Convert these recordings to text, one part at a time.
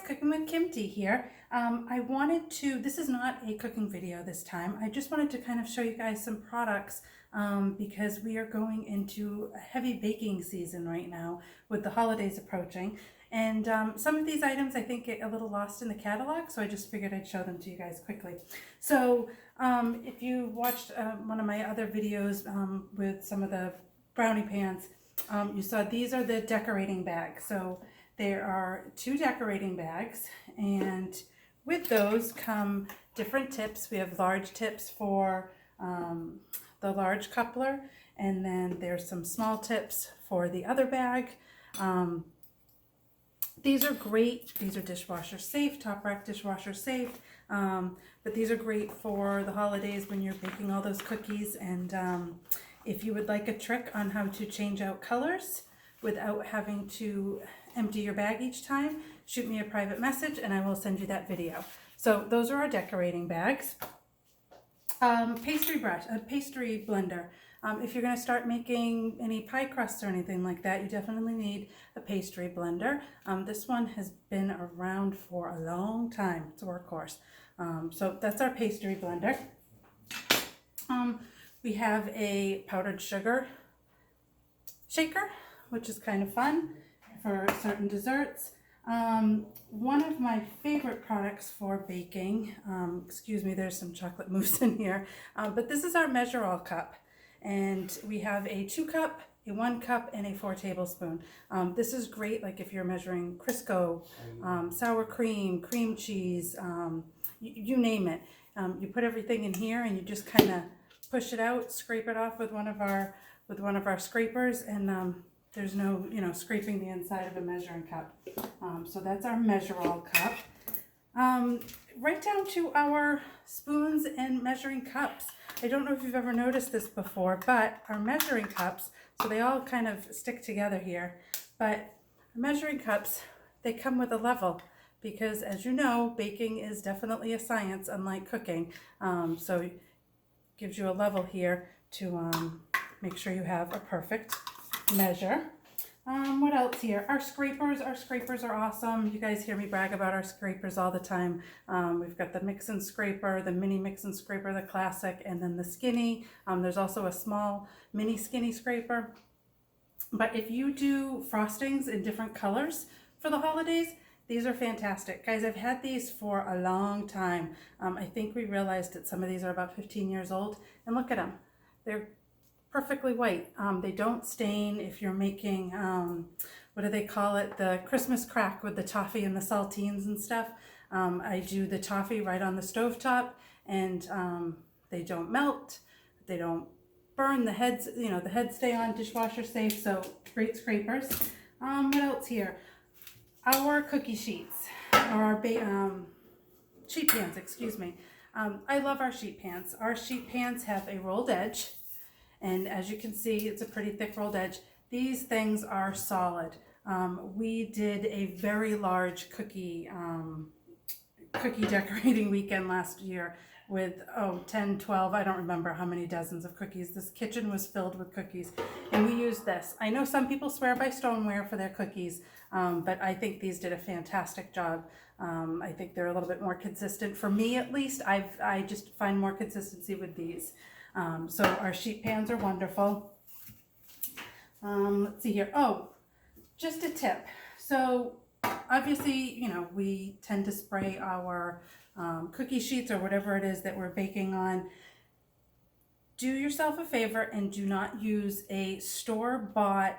Cooking with Kim D here. This is not a cooking video this time. I just wanted to kind of show you guys some products because we are going into a heavy baking season right now with the holidays approaching. And some of these items I think get a little lost in the catalog, so I just figured I'd show them to you guys quickly. So if you watched one of my other videos with some of the brownie pans, you saw these are the decorating bags. So there are 2 decorating bags, and with those come different tips. We have large tips for the large coupler, and then there's some small tips for the other bag. These are great. These are dishwasher safe, top rack dishwasher safe, but these are great for the holidays when you're baking all those cookies. And if you would like a trick on how to change out colors without having to empty your bag each time, shoot me a private message and I will send you that video. So those are our decorating bags. Pastry blender. If you're going to start making any pie crusts or anything like that, you definitely need a pastry blender. This one has been around for a long time. It's a workhorse. So that's our pastry blender. We have a powdered sugar shaker, which is kind of fun for certain desserts. One of my favorite products for baking, excuse me, there's some chocolate mousse in here, but this is our measure all cup. And we have a 2 cup, a 1 cup, and a 4 tablespoon. This is great, like if you're measuring Crisco, sour cream, cream cheese, you name it. You put everything in here and you just kind of push it out, scrape it off with one of our scrapers, and there's no, scraping the inside of a measuring cup. So that's our measure all cup. Right down to our spoons and measuring cups. I don't know if you've ever noticed this before, but our measuring cups, so they all kind of stick together here, but our measuring cups, they come with a level because, as you know, baking is definitely a science, unlike cooking. So it gives you a level here to make sure you have a perfect measure. What else here? Our scrapers are awesome. You guys hear me brag about our scrapers all the time. We've got the mix and scraper, the mini mix and scraper, the classic, and then the skinny. There's also a small mini skinny scraper. But if you do frostings in different colors for the holidays, these are fantastic. Guys, I've had these for a long time. I think we realized that some of these are about 15 years old, and look at them. They're perfectly white. They don't stain if you're making, what do they call it? The Christmas crack with the toffee and the saltines and stuff. I do the toffee right on the stovetop, and they don't melt. They don't burn. The heads, the heads stay on, dishwasher safe, so great scrapers. What else here? Our cookie sheets, or our sheet pans, excuse me. I love our sheet pans. Our sheet pans have a rolled edge. And as you can see, it's a pretty thick rolled edge. These things are solid. We did a very large cookie decorating weekend last year with 10, 12, I don't remember how many dozens of cookies. This kitchen was filled with cookies, and we used this. I know some people swear by stoneware for their cookies, but I think these did a fantastic job. I think they're a little bit more consistent. For me, at least, I just find more consistency with these. So our sheet pans are wonderful. Let's see here. Oh, just a tip. So obviously, we tend to spray our cookie sheets or whatever it is that we're baking on. Do yourself a favor and do not use a store-bought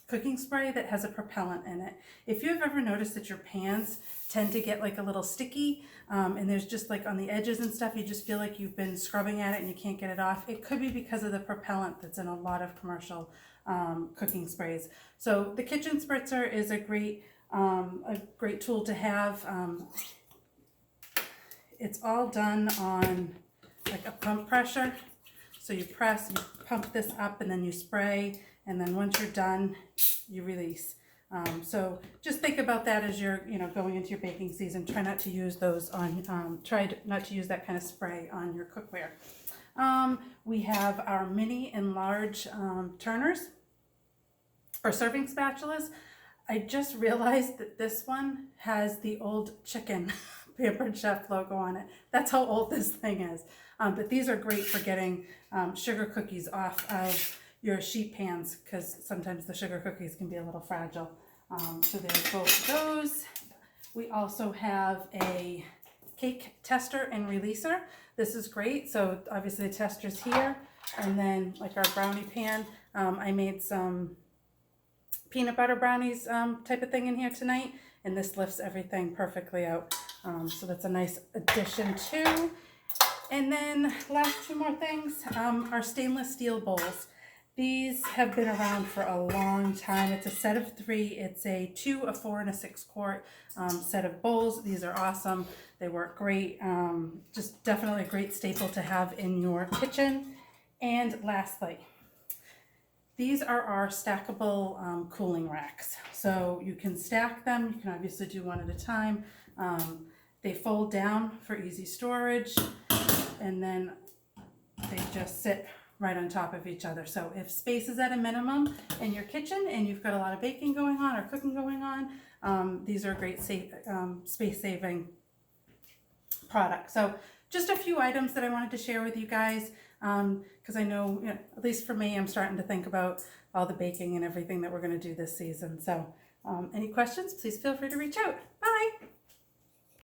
cooking spray that has a propellant in it. If you've ever noticed that your pans tend to get like a little sticky, and there's just like on the edges and stuff, you just feel like you've been scrubbing at it and you can't get it off. It could be because of the propellant that's in a lot of commercial cooking sprays. So the kitchen spritzer is a great tool to have. It's all done on like a pump pressure. So you press, you pump this up, and then you spray, and then once you're done, you release. So just think about that as you're, going into your baking season. Try not to use those on, not to use that kind of spray on your cookware. We have our mini and large turners or serving spatulas. I just realized that this one has the old chicken Pampered Chef logo on it. That's how old this thing is. But these are great for getting sugar cookies off of your sheet pans, because sometimes the sugar cookies can be a little fragile. So there's both of those. We also have a cake tester and releaser. This is great. So obviously the tester's here, and then like our brownie pan, I made some peanut butter brownies type of thing in here tonight, and this lifts everything perfectly out. So that's a nice addition too. And then last two more things, our stainless steel bowls. These have been around for a long time. It's a set of 3. It's a 2, a 4, and a 6 quart set of bowls. These are awesome. They work great. Just definitely a great staple to have in your kitchen. And lastly, these are our stackable cooling racks. So you can stack them. You can obviously do one at a time. They fold down for easy storage, and then they just sit right on top of each other. So if space is at a minimum in your kitchen and you've got a lot of baking going on or cooking going on, these are a great space-saving product. So just a few items that I wanted to share with you guys, because I know, at least for me, I'm starting to think about all the baking and everything that we're going to do this season. So any questions, please feel free to reach out. Bye.